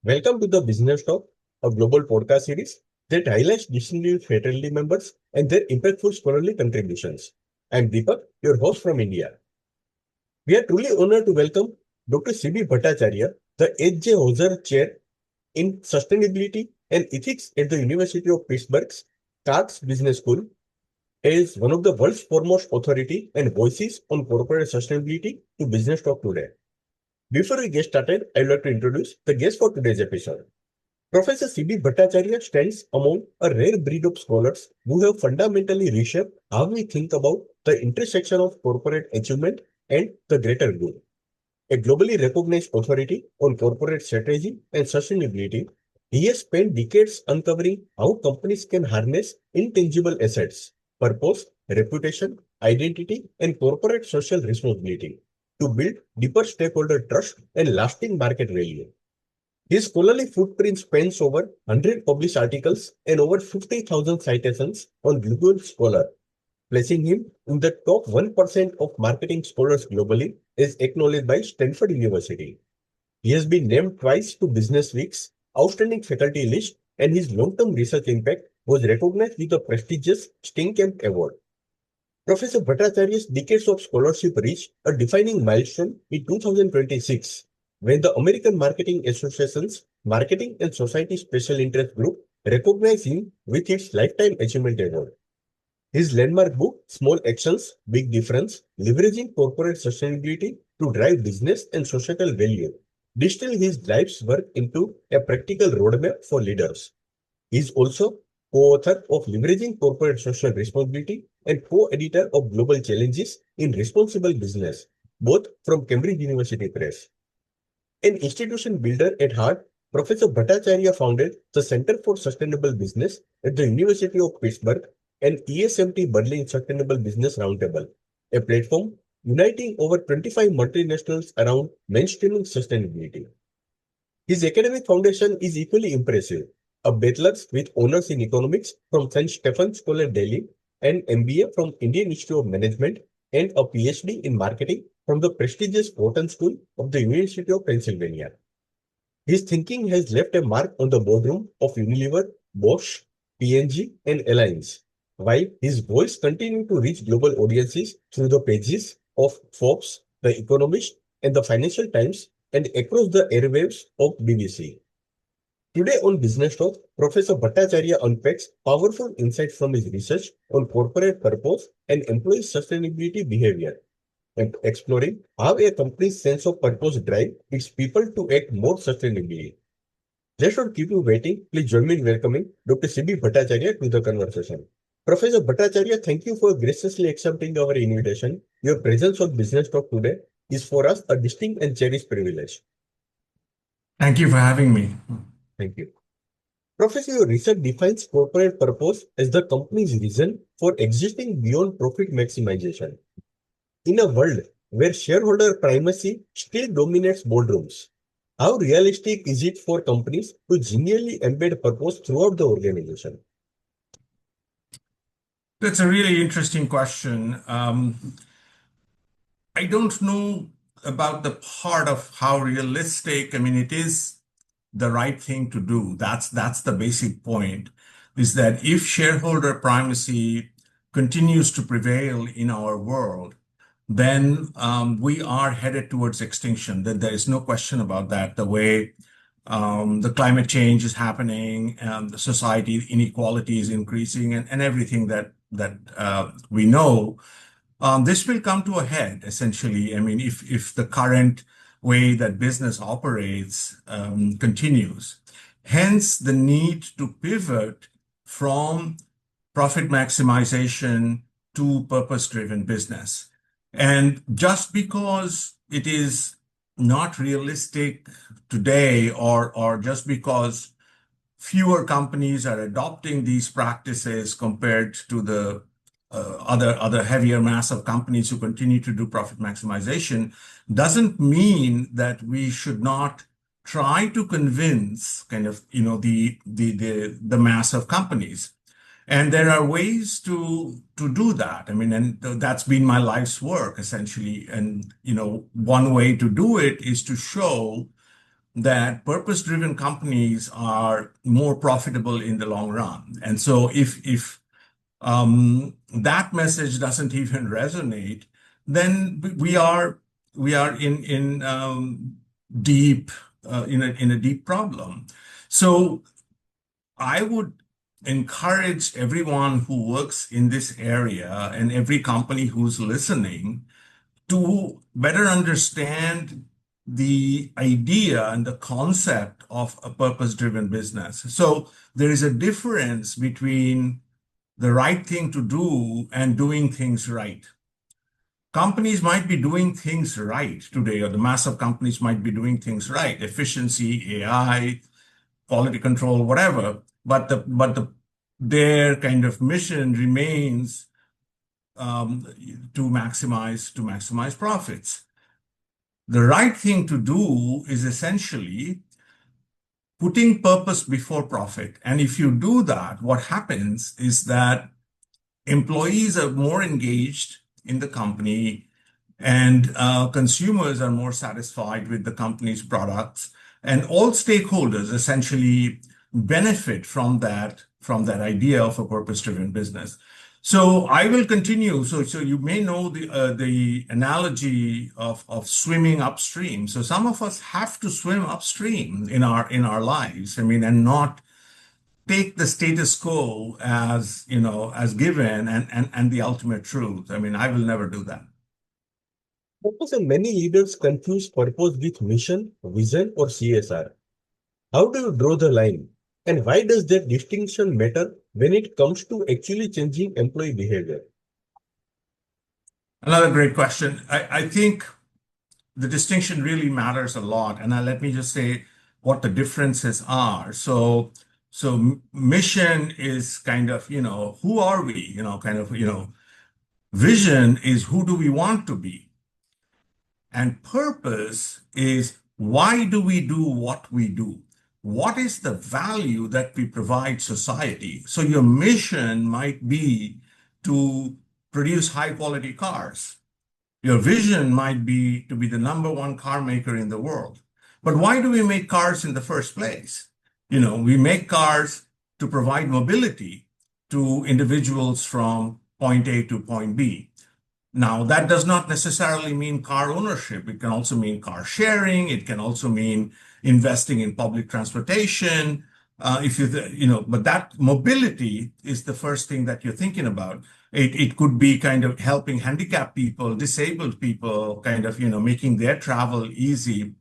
Welcome to the Business Talk, a global podcast series that highlights distinguished fraternity members and their impactful scholarly contributions. I'm Deepak, your host from India. We are truly honored to welcome Dr. C.B. Bhattacharya, the H.J. Zoffer Chair in Sustainability and Ethics at the University of Pittsburgh's Katz Business School, as one of the world's foremost authority and voices on corporate sustainability to Business Talk today. Before we get started, I would like to introduce the guest for today's episode. Professor C.B. Bhattacharya stands among a rare breed of scholars who have fundamentally reshaped how we think about the intersection of corporate achievement and the greater good. A globally recognized authority on corporate strategy and sustainability, he has spent decades uncovering how companies can harness intangible assets, purpose, reputation, identity, and corporate social responsibility to build deeper stakeholder trust and lasting market value. His scholarly footprint spans over 100 published articles and over 50,000 citations on Google Scholar, placing him in the top 1% of marketing scholars globally, as acknowledged by Stanford University. He has been named twice to Business Week's Outstanding Faculty list, and his long-term research impact was recognized with the prestigious Steenkamp Award. Professor Bhattacharya's decades of scholarship reached a defining milestone in 2026 when the American Marketing Association's Marketing and Society Special Interest Group recognized him with its Lifetime Achievement Award. His landmark book, Small Actions, Big Difference, Leveraging Corporate Sustainability to Drive Business and Societal Value, distilled his life's work into a practical roadmap for leaders. He is also co-author of Leveraging Corporate Social Responsibility and co-editor of Global Challenges in Responsible Business, both from Cambridge University Press. An institution builder at heart, Professor Bhattacharya founded the Center for Sustainable Business at the University of Pittsburgh and ESMT Berlin Sustainable Business Roundtable, a platform uniting over 25 multinationals around mainstreaming sustainability. His academic foundation is equally impressive. A bachelor's with honors in economics from St. Stephen's College, Delhi, an MBA from Indian Institute of Management, and a PhD in marketing from the prestigious Wharton School of the University of Pennsylvania. His thinking has left a mark on the boardroom of Unilever, Bosch, P&G, and Alliance, while his voice continues to reach global audiences through the pages of Forbes, The Economist, and the Financial Times, and across the airwaves of BBC. Today on Business Talk, Professor Bhattacharya unpacks powerful insights from his research on corporate purpose and employee sustainability behavior, and exploring how a company's sense of purpose drives its people to act more sustainably. Just not keep you waiting, please join me in welcoming Dr. C.B. Bhattacharya to the conversation. Professor Bhattacharya, thank you for graciously accepting our invitation. Your presence on Business Talk today is for us a distinct and cherished privilege. Thank you for having me. Thank you. Professor, your research defines corporate purpose as the company's reason for existing beyond profit maximization. In a world where shareholder primacy still dominates boardrooms, how realistic is it for companies to genuinely embed purpose throughout the organization? That's a really interesting question. I don't know about the part of how realistic. I mean, it is the right thing to do. That's the basic point, is that if shareholder primacy continues to prevail in our world, then we are headed towards extinction. That there is no question about that. The way the climate change is happening, and the society inequality is increasing, and everything that we know, this will come to a head, essentially. I mean, if the current way that business operates continues. Hence, the need to pivot from profit maximization to purpose-driven business. And just because it is not realistic today, or just because fewer companies are adopting these practices compared to the other heavier mass of companies who continue to do profit maximization, doesn't mean that we should not try to convince the mass of companies. And there are ways to do that. I mean, and that's been my life's work, essentially. And one way to do it is to show that purpose-driven companies are more profitable in the long run. And so if that message doesn't even resonate, then we are deep in a deep problem. So I would encourage everyone who works in this area and every company who's listening to better understand the idea and the concept of a purpose-driven business. So there is a difference between the right thing to do and doing things right. Companies might be doing things right today, or the mass of companies might be doing things right, efficiency, AI, quality control, whatever, but their kind of mission remains to maximize profits. The right thing to do is essentially putting purpose before profit. And if you do that, what happens is that employees are more engaged in the company, and consumers are more satisfied with the company's products, and all stakeholders essentially benefit from that idea of a purpose-driven business. So I will continue. So you may know the analogy of swimming upstream. So some of us have to swim upstream in our lives. I mean, and not take the status quo as given and the ultimate truth. I mean, I will never do that. Because many leaders confuse purpose with mission, vision, or CSR. How do you draw the line? And why does that distinction matter when it comes to actually changing employee behavior? Another great question. I think the distinction really matters a lot. And let me just say what the differences are. So mission is kind of, who are we? Vision is who do we want to be? And purpose is why do we do what we do? What is the value that we provide society? So your mission might be to produce high quality cars. Your vision might be to be the number one car maker in the world. But why do we make cars in the first place? We make cars to provide mobility to individuals from point A to point B. Now, that does not necessarily mean car ownership. It can also mean car sharing. It can also mean investing in public transportation. But that mobility is the first thing that you're thinking about. It could be kind of helping handicapped people, disabled people, kind of, making their travel easy.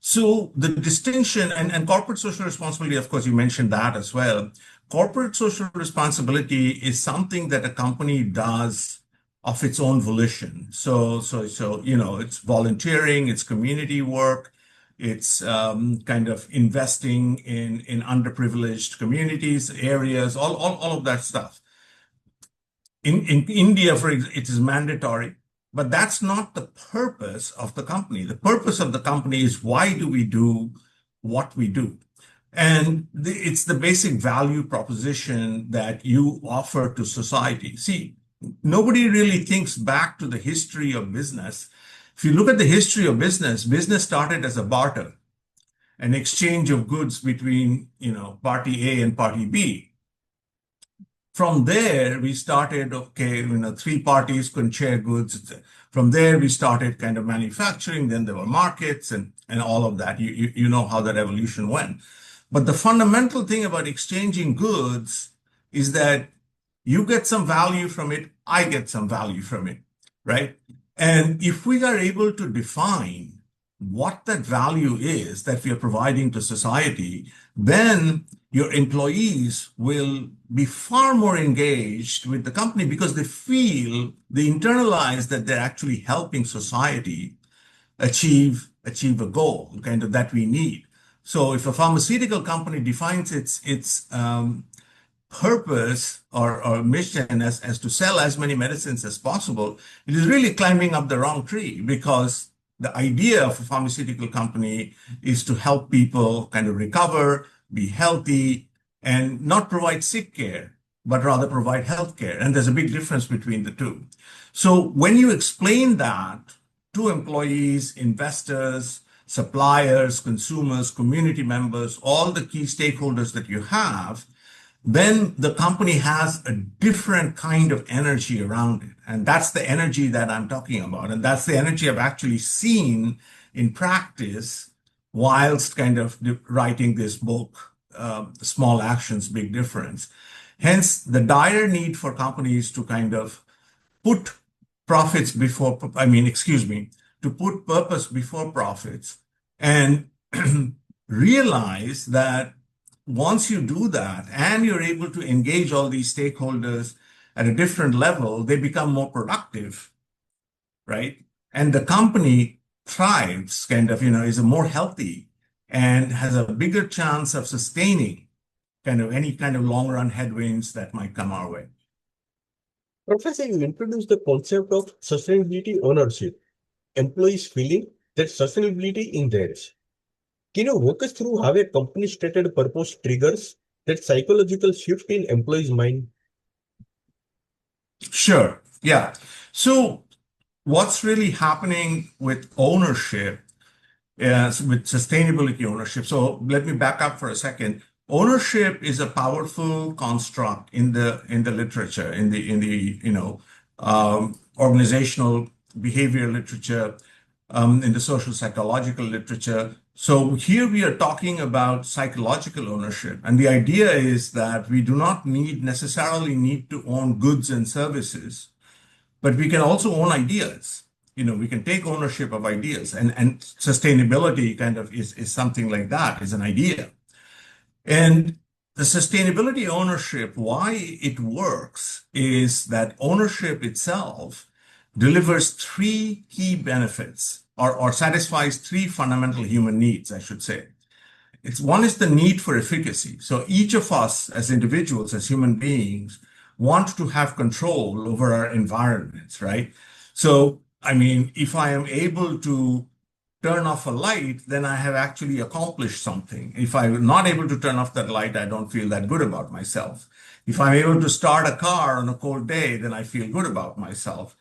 So the distinction and corporate social responsibility, of course, you mentioned that as well. Corporate social responsibility is something that a company does of its own volition. So it's volunteering, it's community work, it's kind of investing in underprivileged communities, areas, all of that stuff. In India, it is mandatory, but that's not the purpose of the company. The purpose of the company is why do we do what we do? And it's the basic value proposition that you offer to society. See, nobody really thinks back to the history of business. If you look at the history of business started as a barter, an exchange of goods between, party A and party B. From there, we started, three parties could share goods. From there, we started kind of manufacturing. Then there were markets and all of that. You know how that evolution went. But the fundamental thing about exchanging goods is that you get some value from it, I get some value from it, right? And if we are able to define what that value is that we are providing to society, then your employees will be far more engaged with the company because they internalize that they're actually helping society achieve a goal kind of that we need. So if a pharmaceutical company defines its purpose or mission as to sell as many medicines as possible, it is really climbing up the wrong tree, because the idea of a pharmaceutical company is to help people kind of recover, be healthy, and not provide sick care, but rather provide health care. And there's a big difference between the two. So when you explain that to employees, investors, suppliers, consumers, community members, all the key stakeholders that you have, then the company has a different kind of energy around it. And that's the energy that I'm talking about. And that's the energy I've actually seen in practice whilst kind of writing this book, Small Actions, Big Difference. Hence, the dire need for companies to kind of put profits before, to put purpose before profits and realize that once you do that and you're able to engage all these stakeholders at a different level, they become more productive, right? And the company thrives, is more healthy and has a bigger chance of sustaining any kind of long run headwinds that might come our way. Professor, you introduced the concept of sustainability ownership, employees feeling that sustainability in theirs. Can you walk us through how a company stated purpose triggers that psychological shift in employees' mind? Sure. Yeah. So what's really happening with ownership is with sustainability ownership. So let me back up for a second. Ownership is a powerful construct in the literature, in the organizational behavior literature, in the social psychological literature. So here we are talking about psychological ownership. And the idea is that we do not necessarily need to own goods and services, but we can also own ideas. We can take ownership of ideas, and sustainability is something like that, is an idea. And the sustainability ownership, why it works is that ownership itself delivers three key benefits or satisfies three fundamental human needs, I should say. One is the need for efficacy. So each of us as individuals, as human beings, want to have control over our environments, right? So, if I am able to turn off a light, then I have actually accomplished something. If I'm not able to turn off that light, I don't feel that good about myself. If I'm able to start a car on a cold day, then I feel good about myself.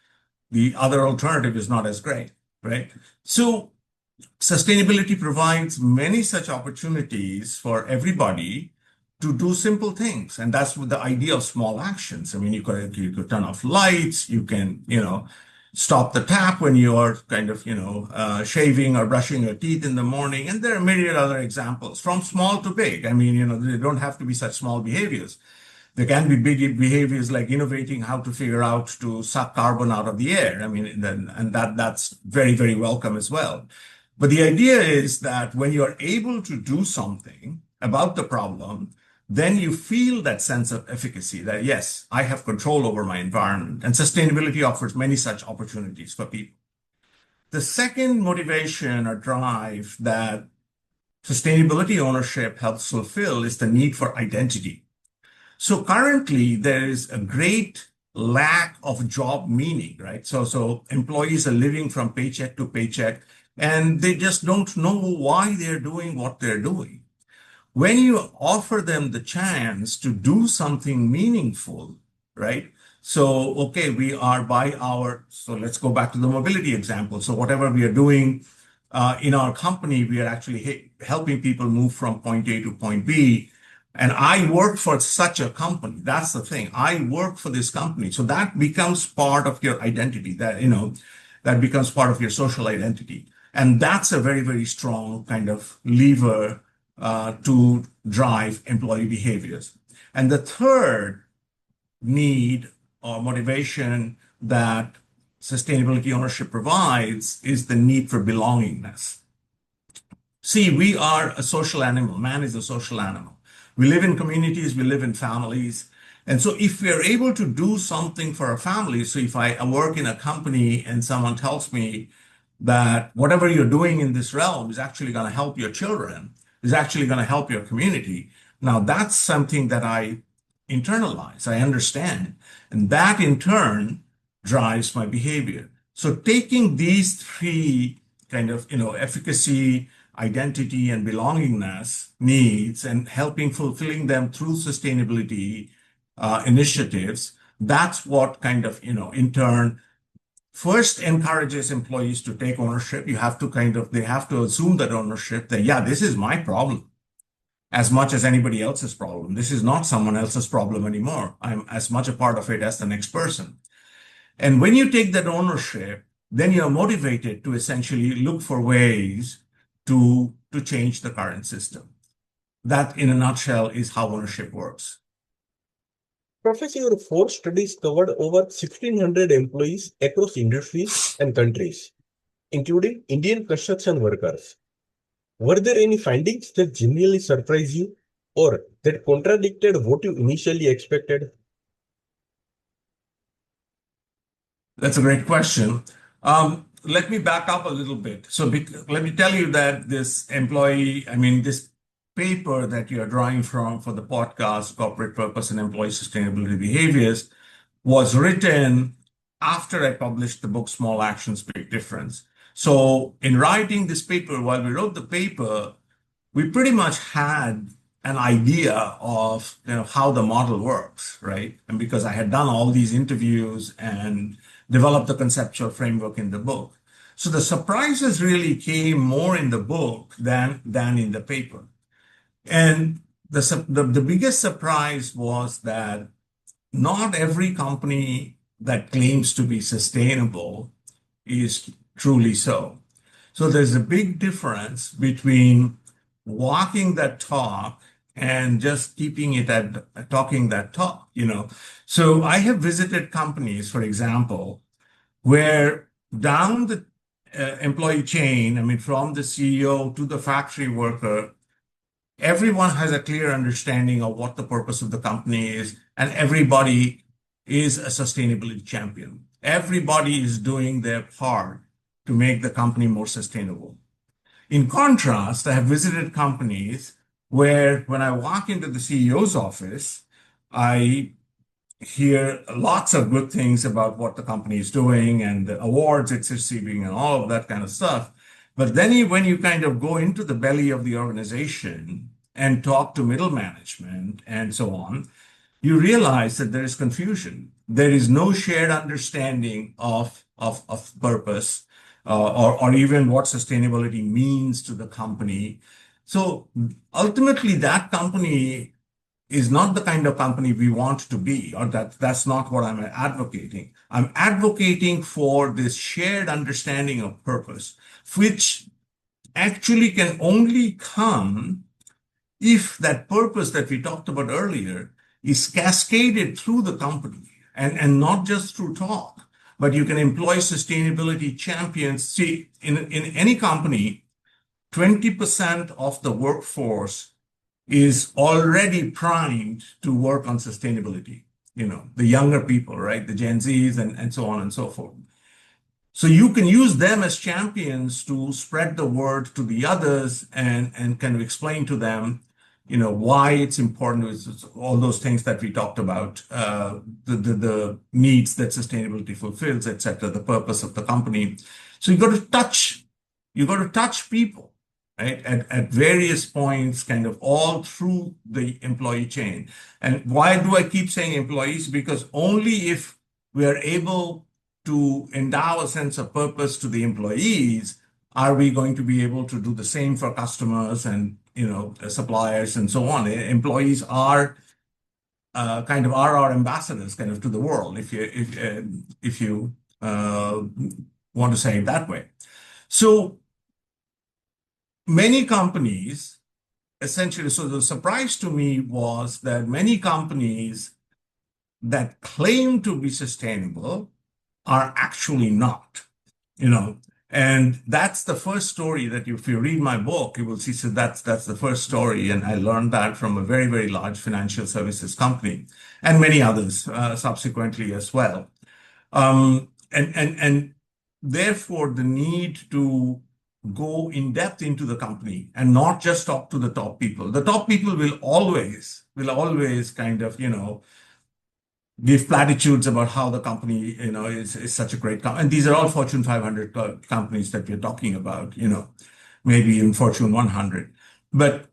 The other alternative is not as great, right? So sustainability provides many such opportunities for everybody to do simple things. And that's the idea of small actions. You could turn off lights, you can, stop the tap when you're shaving or brushing your teeth in the morning. And there are myriad other examples from small to big. They don't have to be such small behaviors. There can be big behaviors like innovating how to figure out to suck carbon out of the air. That's very, very welcome as well. But the idea is that when you're able to do something about the problem, then you feel that sense of efficacy that, yes, I have control over my environment. And sustainability offers many such opportunities for people. The second motivation or drive that sustainability ownership helps fulfill is the need for identity. So currently, there is a great lack of job meaning, right? So employees are living from paycheck to paycheck, and they just don't know why they're doing what they're doing. When you offer them the chance to do something meaningful, right? So, okay, so let's go back to the mobility example. So whatever we are doing in our company, we are actually helping people move from point A to point B. And I work for such a company. That's the thing. I work for this company. So that becomes part of your identity, that becomes part of your social identity. And that's a very, very strong kind of lever to drive employee behaviors. And the third need or motivation that sustainability ownership provides is the need for belongingness. See, we are a social animal. Man is a social animal. We live in communities, we live in families. And so if we are able to do something for a family, so if I work in a company and someone tells me that whatever you're doing in this realm is actually going to help your children, is actually going to help your community. Now that's something that I internalize, I understand. And that in turn drives my behavior. So taking these three efficacy, identity, and belongingness needs and fulfilling them through sustainability initiatives, that's what in turn first encourages employees to take ownership. They have to assume that ownership that, yeah, this is my problem as much as anybody else's problem. This is not someone else's problem anymore. I'm as much a part of it as the next person. And when you take that ownership, then you're motivated to essentially look for ways to change the current system. That, in a nutshell, is how ownership works. Professor, your four studies covered over 1,600 employees across industries and countries, including Indian construction workers. Were there any findings that genuinely surprised you or that contradicted what you initially expected? That's a great question. Let me back up a little bit. Let me tell you that this paper that you're drawing from for the podcast, Corporate Purpose and Employee Sustainability Behaviors, was written after I published the book Small Actions, Big Difference. So in writing this paper, while we wrote the paper, we pretty much had an idea of how the model works, right? And because I had done all these interviews and developed the conceptual framework in the book. So the surprises really came more in the book than in the paper. And the biggest surprise was that not every company that claims to be sustainable is truly so. So there's a big difference between walking that talk and just keeping it at talking that talk, So I have visited companies, for example, where down the employee chain, from the CEO to the factory worker, everyone has a clear understanding of what the purpose of the company is, and everybody is a sustainability champion. Everybody is doing their part to make the company more sustainable. In contrast, I have visited companies where when I walk into the CEO's office, I hear lots of good things about what the company is doing and the awards it's receiving and all of that kind of stuff. But then when you kind of go into the belly of the organization and talk to middle management and so on, you realize that there is confusion. There is no shared understanding of purpose or even what sustainability means to the company. So ultimately, that company is not the kind of company we want to be, or that's not what I'm advocating. I'm advocating for this shared understanding of purpose, which actually can only come if that purpose that we talked about earlier is cascaded through the company and not just through talk, but you can employ sustainability champions. See, in any company, 20% of the workforce is already primed to work on sustainability. The younger people, right? The Gen Zs and so on and so forth. So you can use them as champions to spread the word to the others and kind of explain to them, why it's important, all those things that we talked about, the needs that sustainability fulfills, etc., the purpose of the company. So you got to touch people, right, at various points, kind of all through the employee chain. And why do I keep saying employees? Because only if we are able to endow a sense of purpose to the employees are we going to be able to do the same for customers and suppliers and so on. Employees are are our ambassadors kind of to the world, if you want to say it that way. So many companies, essentially, so the surprise to me was that many companies that claim to be sustainable are actually not, And that's the first story that if you read my book, you will see, so that's the first story. And I learned that from a very, very large financial services company and many others subsequently as well. And therefore, the need to go in depth into the company and not just talk to the top people. The top people will always kind of, give platitudes about how the company, is such a great company. And these are all Fortune 500 companies that we're talking about, maybe even Fortune 100. But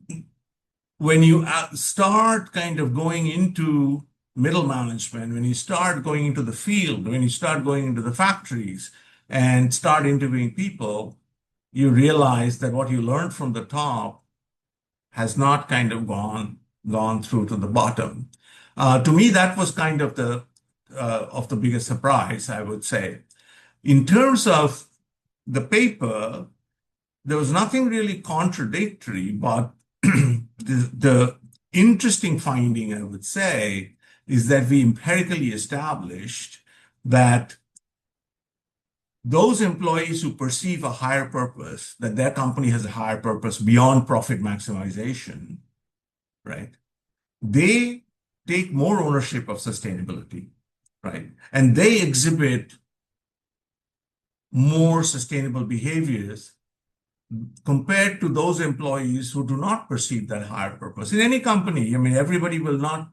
when you start kind of going into middle management, when you start going into the field, when you start going into the factories and start interviewing people, you realize that what you learned from the top has not kind of gone through to the bottom. To me, that was kind of the biggest surprise, I would say. In terms of the paper, there was nothing really contradictory, but the interesting finding, I would say, is that we empirically established that those employees who perceive a higher purpose, that their company has a higher purpose beyond profit maximization, right? They take more ownership of sustainability, right? And they exhibit more sustainable behaviors compared to those employees who do not perceive that higher purpose. In any company, I mean, everybody will not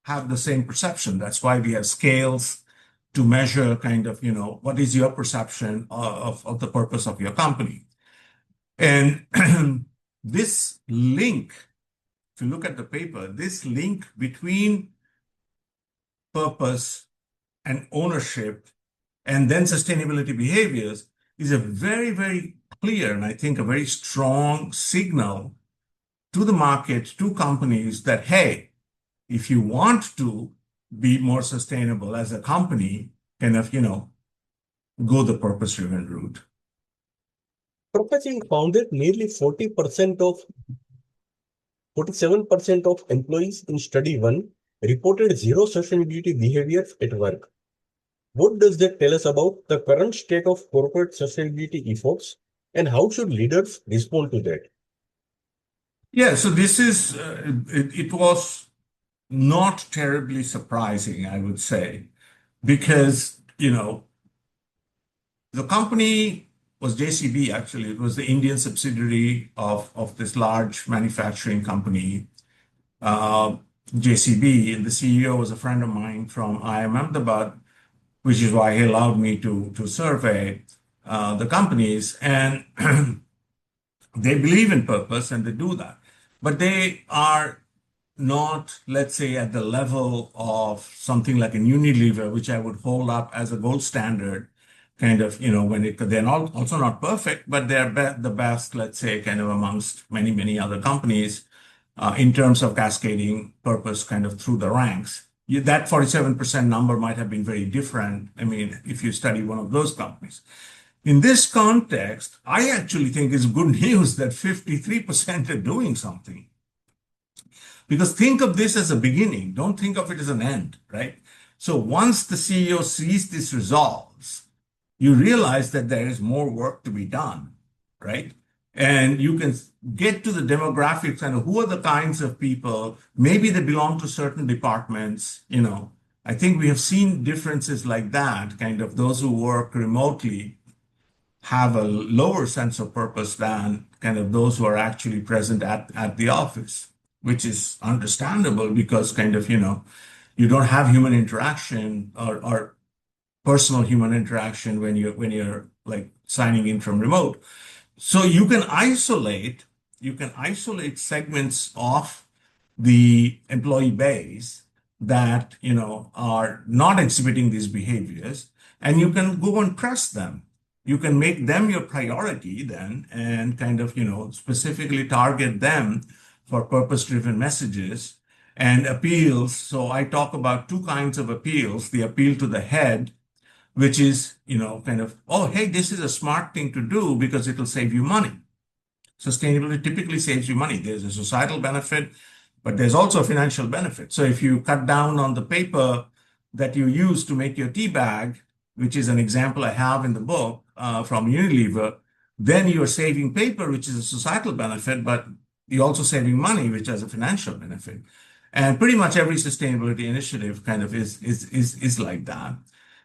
have the same perception. That's why we have scales to measure kind of, what is your perception of the purpose of your company. And this link, if you look at the paper, this link between purpose and ownership and then sustainability behaviors is a very, very clear and I think a very strong signal to the market, to companies that, hey, if you want to be more sustainable as a company, kind of, go the purpose-driven route. Professor found that nearly 47% of employees in study 1 reported zero sustainability behaviors at work. What does that tell us about the current state of corporate sustainability efforts and how should leaders respond to that? Yeah, so this is, it was not terribly surprising, I would say, because, the company was JCB, actually. It was the Indian subsidiary of this large manufacturing company, JCB. And the CEO was a friend of mine from IIM Ahmedabad, which is why he allowed me to survey the companies. And they believe in purpose and they do that. But they are not, let's say, at the level of something like a Unilever, which I would hold up as a gold standard, kind of, they're not also not perfect, but they're the best, let's say, kind of amongst many, many other companies in terms of cascading purpose kind of through the ranks. That 47% number might have been very different. I mean, if you study one of those companies. In this context, I actually think it's good news that 53% are doing something. Because think of this as a beginning. Don't think of it as an end, right? So once the CEO sees these results, you realize that there is more work to be done, right? And you can get to the demographics and who are the kinds of people, maybe they belong to certain departments, I think we have seen differences like that, kind of those who work remotely have a lower sense of purpose than kind of those who are actually present at the office, which is understandable because kind of, you don't have human interaction or personal human interaction when you're like signing in from remote. So you can isolate segments of the employee base that, are not exhibiting these behaviors, and you can go and press them. You can make them your priority then and kind of, specifically target them for purpose-driven messages and appeals. So I talk about two kinds of appeals, the appeal to the head, which is, kind of, oh, hey, this is a smart thing to do because it'll save you money. Sustainability typically saves you money. There's a societal benefit, but there's also a financial benefit. So if you cut down on the paper that you use to make your tea bag, which is an example I have in the book from Unilever, then you're saving paper, which is a societal benefit, but you're also saving money, which has a financial benefit. And pretty much every sustainability initiative kind of is like that.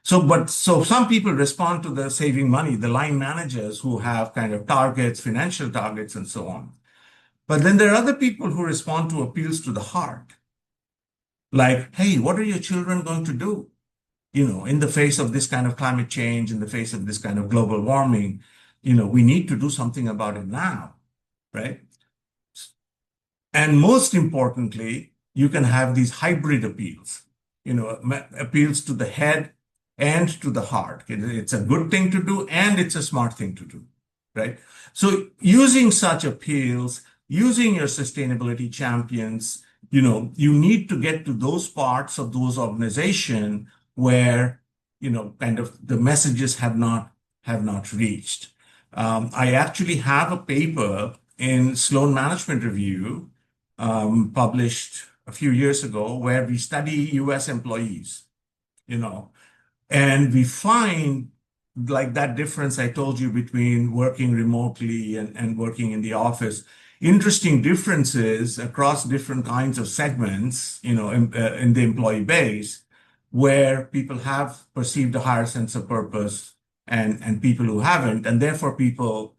So some people respond to the saving money, the line managers who have kind of targets, financial targets, and so on. But then there are other people who respond to appeals to the heart. Like, hey, what are your children going to do? In the face of this kind of climate change, in the face of this kind of global warming, we need to do something about it now, right? And most importantly, you can have these hybrid appeals. appeals to the head and to the heart. It's a good thing to do and it's a smart thing to do, right? So using such appeals, using your sustainability champions, you need to get to those parts of those organizations where, kind of the messages have not reached. I actually have a paper in Sloan Management Review, published a few years ago, where we study US employees, and we find like that difference I told you between working remotely and working in the office. Interesting differences across different kinds of segments, in the employee base, where people have perceived a higher sense of purpose and people who haven't. And therefore people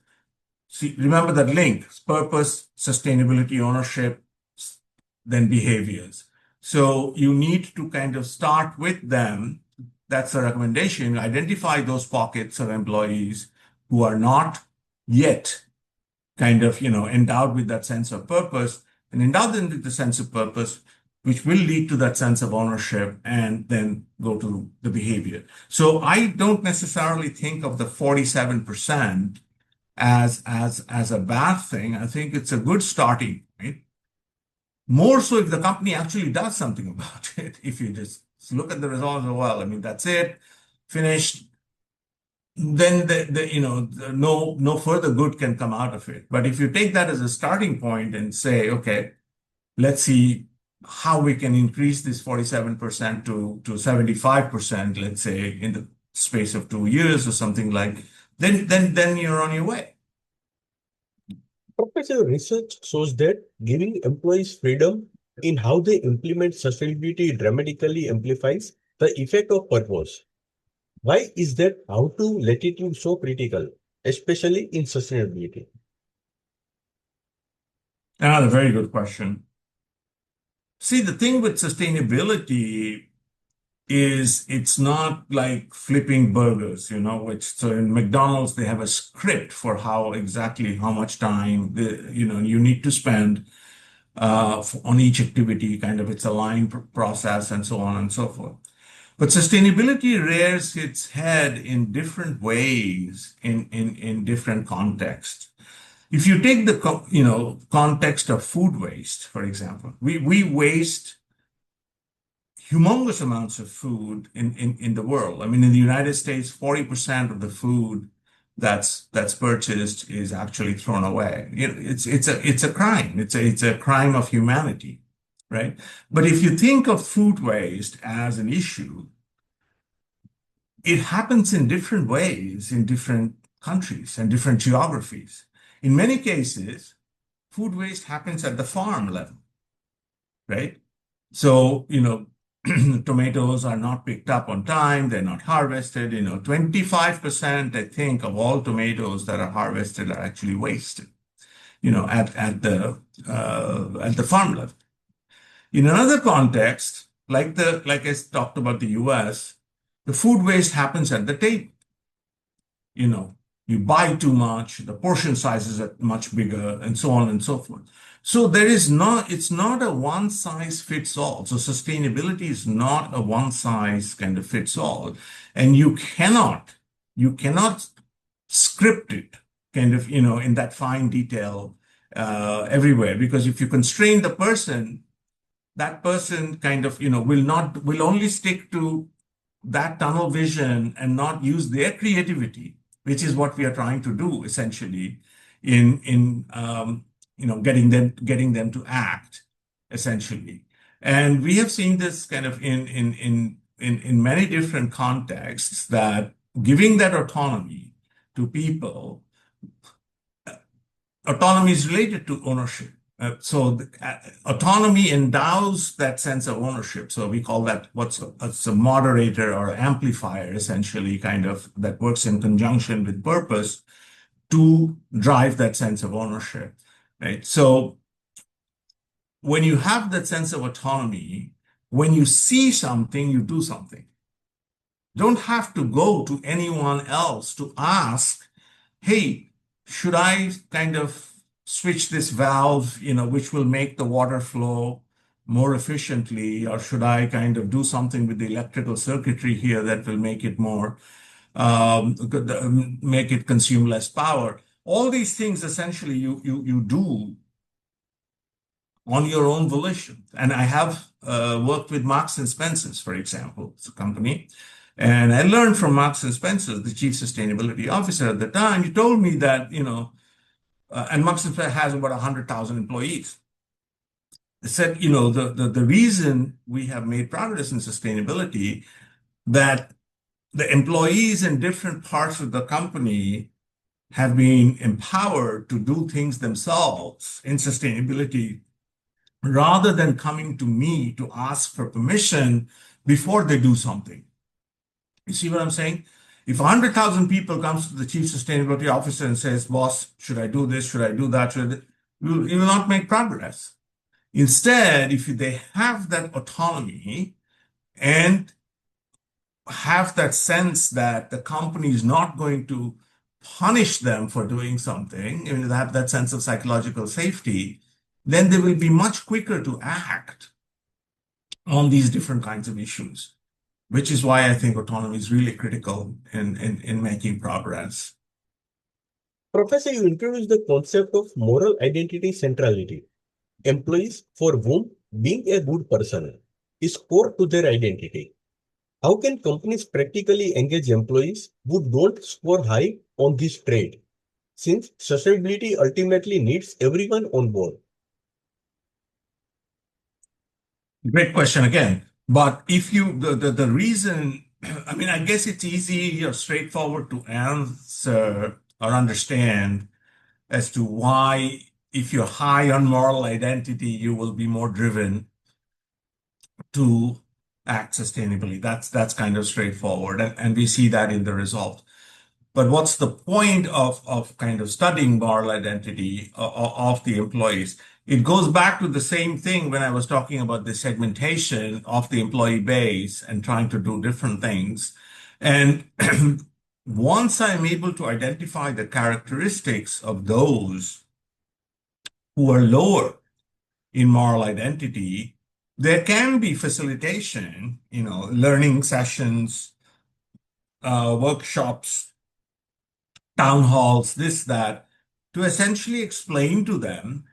see, remember that link, purpose, sustainability, ownership, then behaviors. So you need to kind of start with them. That's a recommendation. Identify those pockets of employees who are not yet kind of, endowed with that sense of purpose, and endow them with the sense of purpose, which will lead to that sense of ownership and then go to the behavior. So I don't necessarily think of the 47% as a bad thing. I think it's a good starting point. More so if the company actually does something about it. If you just look at the results, well, I mean, that's it, finished, then no further good can come out of it. But if you take that as a starting point and say, okay, let's see how we can increase this 47% to 75%, let's say, in the space of 2 years or something like, then you're on your way. Professor, research shows that giving employees freedom in how they implement sustainability dramatically amplifies the effect of purpose. Why is that how to let it in so critical, especially in sustainability? Another very good question. See, the thing with sustainability is it's not like flipping burgers, so in McDonald's, they have a script for how much time you need to spend on each activity, kind of it's a line process and so on and so forth. But sustainability rears its head in different ways in different contexts. If you take the context of food waste, for example, we waste humongous amounts of food in the world. I mean, in the United States, 40% of the food that's purchased is actually thrown away. It's a crime. It's a crime of humanity, right? But if you think of food waste as an issue, it happens in different ways in different countries and different geographies. In many cases, food waste happens at the farm level, right? So, tomatoes are not picked up on time, they're not harvested. 25%, I think, of all tomatoes that are harvested are actually wasted, at the farm level. In another context, like I talked about the US, the food waste happens at the table. You buy too much, the portion sizes are much bigger, and so on and so forth. So it's not a one size fits all. So sustainability is not a one size kind of fits all. And you cannot script it kind of, in that fine detail everywhere. Because if you constrain the person, that person kind of, will only stick to that tunnel vision and not use their creativity, which is what we are trying to do essentially in getting them to act essentially. And we have seen this kind of in many different contexts, that giving that autonomy to people, autonomy is related to ownership. Autonomy endows that sense of ownership. So we call that what's a moderator or amplifier, essentially, kind of that works in conjunction with purpose to drive that sense of ownership, right? So when you have that sense of autonomy, when you see something, you do something. Don't have to go to anyone else to ask, hey, should I kind of switch this valve, which will make the water flow more efficiently, or should I kind of do something with the electrical circuitry here that will make it more, make it consume less power? All these things essentially you do on your own volition. And I have worked with Marks and Spencer's, for example, it's a company. And I learned from Marks and Spencer, the chief sustainability officer at the time. He told me that, and Marks and Spencer has about 100,000 employees. They said, the reason we have made progress in sustainability, that the employees in different parts of the company have been empowered to do things themselves in sustainability rather than coming to me to ask for permission before they do something. You see what I'm saying? If 100,000 people comes to the chief sustainability officer and says, boss, should I do this? Should I do that? You will not make progress. Instead, if they have that autonomy and have that sense that the company is not going to punish them for doing something, they have that sense of psychological safety, then they will be much quicker to act on these different kinds of issues, which is why I think autonomy is really critical in making progress. Professor, you introduced the concept of moral identity centrality. Employees for whom being a good person is core to their identity. How can companies practically engage employees who don't score high on this trait, since sustainability ultimately needs everyone on board? Great question again. But if the reason, I guess it's easy or straightforward to answer or understand as to why, if you're high on moral identity, you will be more driven to act sustainably. That's kind of straightforward. And we see that in the result. But what's the point of kind of studying moral identity of the employees? It goes back to the same thing when I was talking about the segmentation of the employee base and trying to do different things. And once I'm able to identify the characteristics of those who are lower in moral identity, there can be facilitation, learning sessions, workshops, town halls, this, that, to essentially explain to them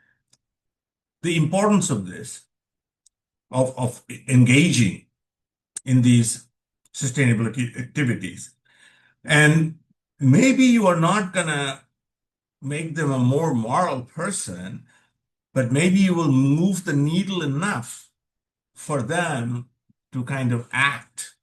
the importance of this, of engaging in these sustainability activities. And maybe you are not going to make them a more moral person, but maybe you will move the needle enough for them to kind of act,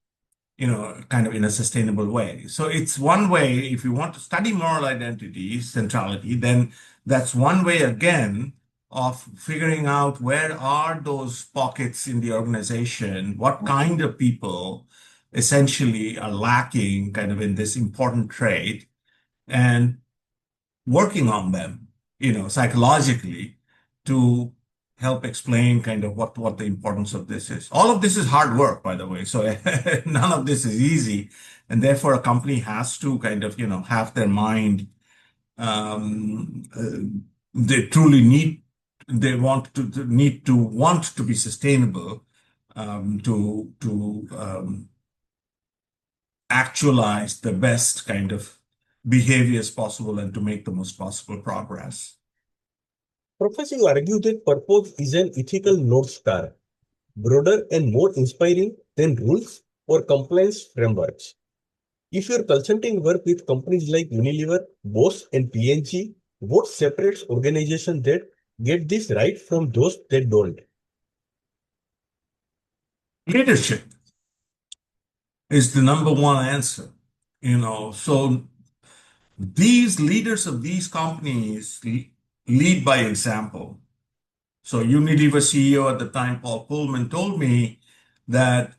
kind of in a sustainable way. So it's one way, if you want to study moral identity, centrality, then that's one way again of figuring out where are those pockets in the organization, what kind of people essentially are lacking kind of in this important trait, and working on them, psychologically to help explain kind of what the importance of this is. All of this is hard work, by the way. So none of this is easy. And therefore, a company has to kind of, have their mind. They truly want to be sustainable, to actualize the best kind of behaviors possible and to make the most possible progress. Professor, you argue that purpose is an ethical North Star, broader and more inspiring than rules or compliance frameworks. If your consulting work with companies like Unilever, Bosch, and P&G, what separates organizations that get this right from those that don't? Leadership is the number one answer. So these leaders of these companies lead by example. So Unilever CEO at the time, Paul Pullman, told me that,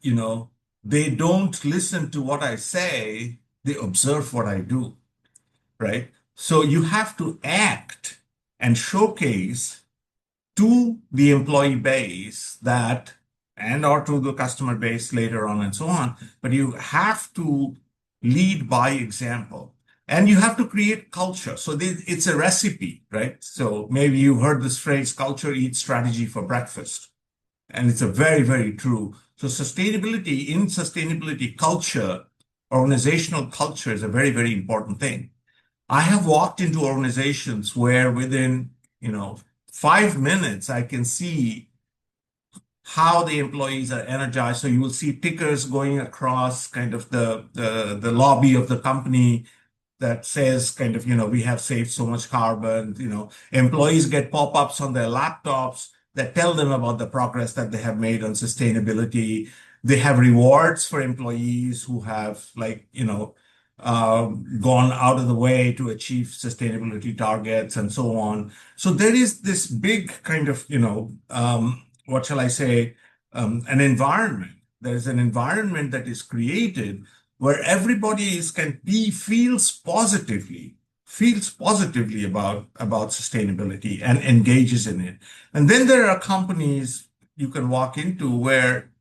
they don't listen to what I say, they observe what I do, right? So you have to act and showcase to the employee base that, and or to the customer base later on and so on, but you have to lead by example. And you have to create culture. So it's a recipe, right? So maybe you heard this phrase, culture eats strategy for breakfast. And it's a very, very true. So sustainability culture, organizational culture is a very, very important thing. I have walked into organizations where within, 5 minutes, I can see how the employees are energized. So you will see tickers going across kind of the lobby of the company that says kind of, we have saved so much carbon. Employees get pop-ups on their laptops that tell them about the progress that they have made on sustainability. They have rewards for employees who have gone out of the way to achieve sustainability targets and so on. So there is this big kind of, what shall I say, an environment. There is an environment that is created where everybody feels positively about sustainability and engages in it. And then there are companies you can walk into where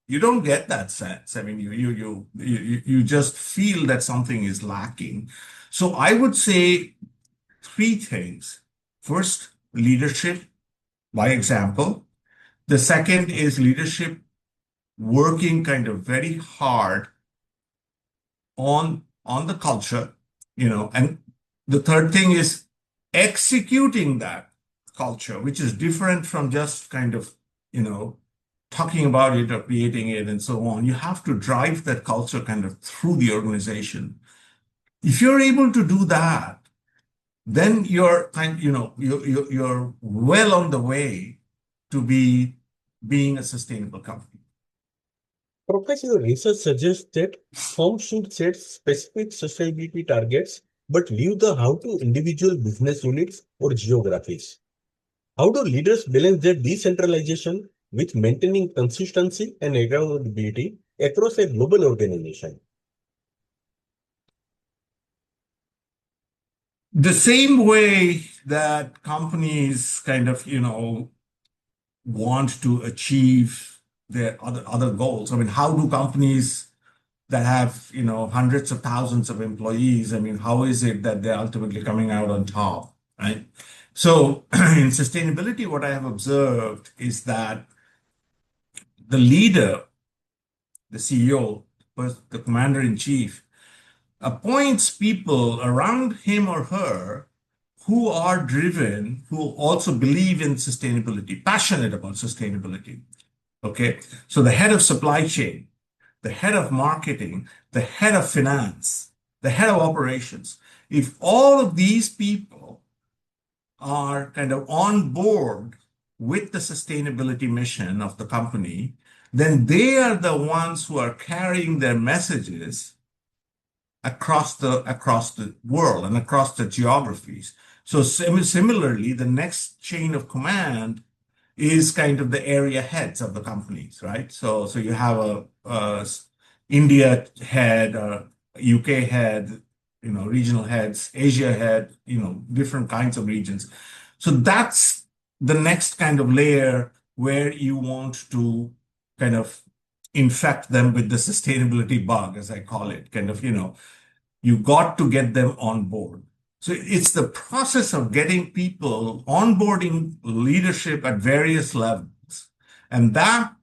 you don't get that sense. I mean, you just feel that something is lacking. So I would say three things. First, leadership by example. The second is leadership working kind of very hard on the culture, and the third thing is executing that culture, which is different from just kind of, talking about it or creating it and so on. You have to drive that culture kind of through the organization. If you're able to do that, then you're you're well on the way to being a sustainable company. Professor, your research suggests that firms should set specific sustainability targets but leave the how to individual business units or geographies. How do leaders balance their decentralization with maintaining consistency and accountability across a global organization? The same way that companies kind of, want to achieve their other goals. I mean, how do companies that have, hundreds of thousands of employees, I mean, how is it that they're ultimately coming out on top, right? So in sustainability, what I have observed is that the leader, the CEO, the commander in chief, appoints people around him or her who are driven, who also believe in sustainability, passionate about sustainability. Okay. So the head of supply chain, the head of marketing, the head of finance, the head of operations, if all of these people are kind of on board with the sustainability mission of the company, then they are the ones who are carrying their messages across the world and across the geographies. So similarly, the next chain of command is kind of the area heads of the companies, right? So you have a India head, a UK head, regional heads, Asia head, different kinds of regions. So that's the next kind of layer where you want to kind of infect them with the sustainability bug, as I call it, kind of, you got to get them on board. So it's the process of getting people onboarding leadership at various levels. And that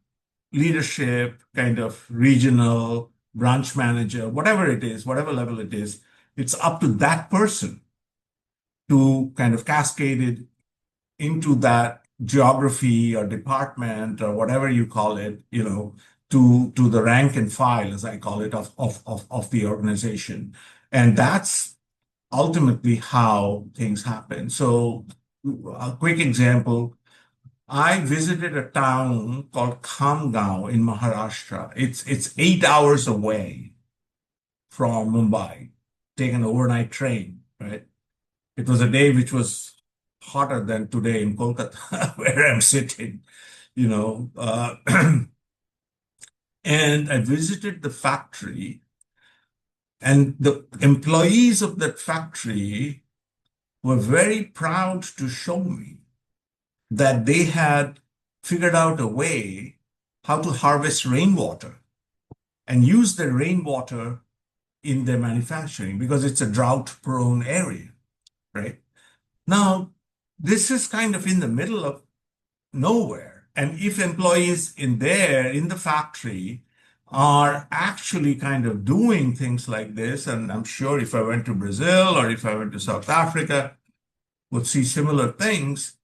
leadership, kind of regional, branch manager, whatever it is, whatever level it is, it's up to that person to kind of cascade it into that geography or department or whatever you call it, to the rank and file, as I call it, of the organization. And that's ultimately how things happen. So a quick example, I visited a town called Khamgaon in Maharashtra. It's 8 hours away from Mumbai. Take an overnight train, right? It was a day which was hotter than today in Kolkata, where I'm sitting, and I visited the factory, and the employees of that factory were very proud to show me that they had figured out a way how to harvest rainwater and use the rainwater in their manufacturing because it's a drought-prone area, right? Now, this is kind of in the middle of nowhere. And if employees in the factory are actually kind of doing things like this, and I'm sure if I went to Brazil or if I went to South Africa, would see similar things,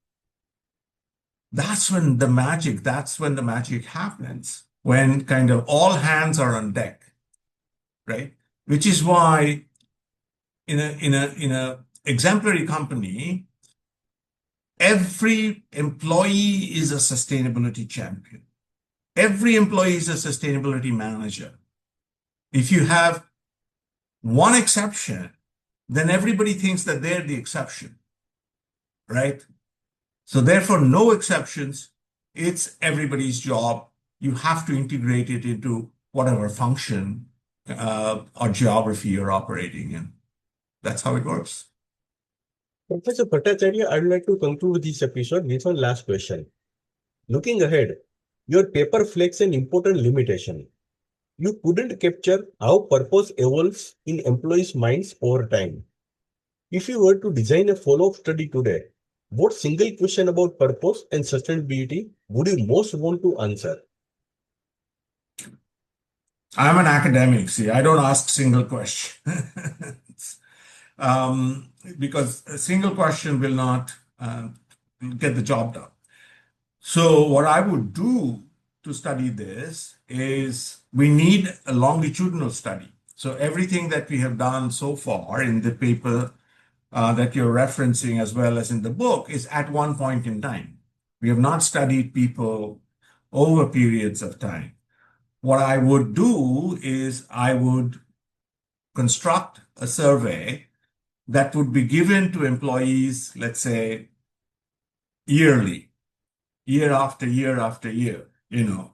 that's when the magic happens, when kind of all hands are on deck, right? Which is why in a exemplary company, every employee is a sustainability champion. Every employee is a sustainability manager. If you have one exception, then everybody thinks that they're the exception, right? So therefore, no exceptions. It's everybody's job. You have to integrate it into whatever function or geography you're operating in. That's how it works. Professor Bhattacharya, I would like to conclude this episode with one last question. Looking ahead, your paper flags an important limitation. You couldn't capture how purpose evolves in employees' minds over time. If you were to design a follow-up study today, what single question about purpose and sustainability would you most want to answer? I'm an academic, see, I don't ask single questions. Because a single question will not get the job done. So what I would do to study this is we need a longitudinal study. So everything that we have done so far in the paper that you're referencing as well as in the book is at one point in time. We have not studied people over periods of time. What I would do is I would construct a survey that would be given to employees, let's say, yearly, year after year after year,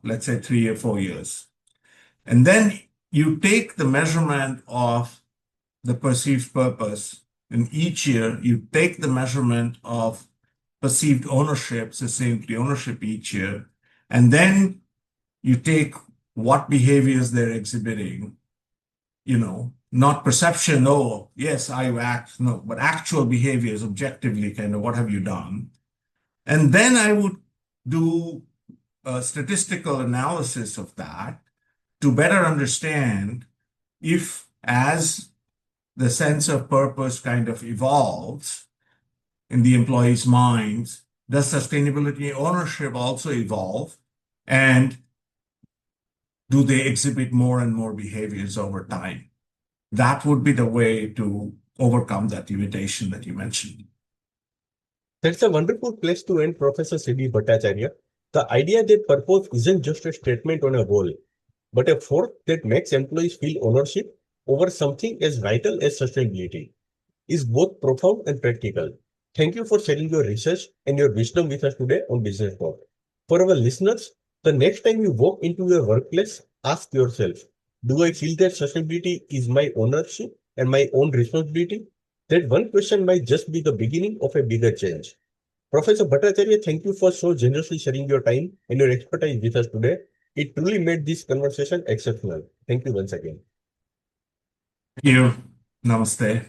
let's say 3 or 4 years. And then you take the measurement of the perceived purpose. In each year, you take the measurement of perceived ownership, sustainability ownership each year, and then you take what behaviors they're exhibiting, not perception, oh, yes, I act, no, but actual behaviors objectively, kind of what have you done? And then I would do a statistical analysis of that to better understand if, as the sense of purpose kind of evolves in the employees' minds, does sustainability ownership also evolve? And do they exhibit more and more behaviors over time? That would be the way to overcome that limitation that you mentioned. That's a wonderful place to end, Professor C.D. Bhattacharya. The idea that purpose isn't just a statement on a wall, but a force that makes employees feel ownership over something as vital as sustainability is both profound and practical. Thank you for sharing your research and your wisdom with us today on Business Talk. For our listeners, the next time you walk into your workplace, ask yourself, do I feel that sustainability is my ownership and my own responsibility? That one question might just be the beginning of a bigger change. Professor Bhattacharya, thank you for so generously sharing your time and your expertise with us today. It truly made this conversation exceptional. Thank you once again. Thank you. Namaste.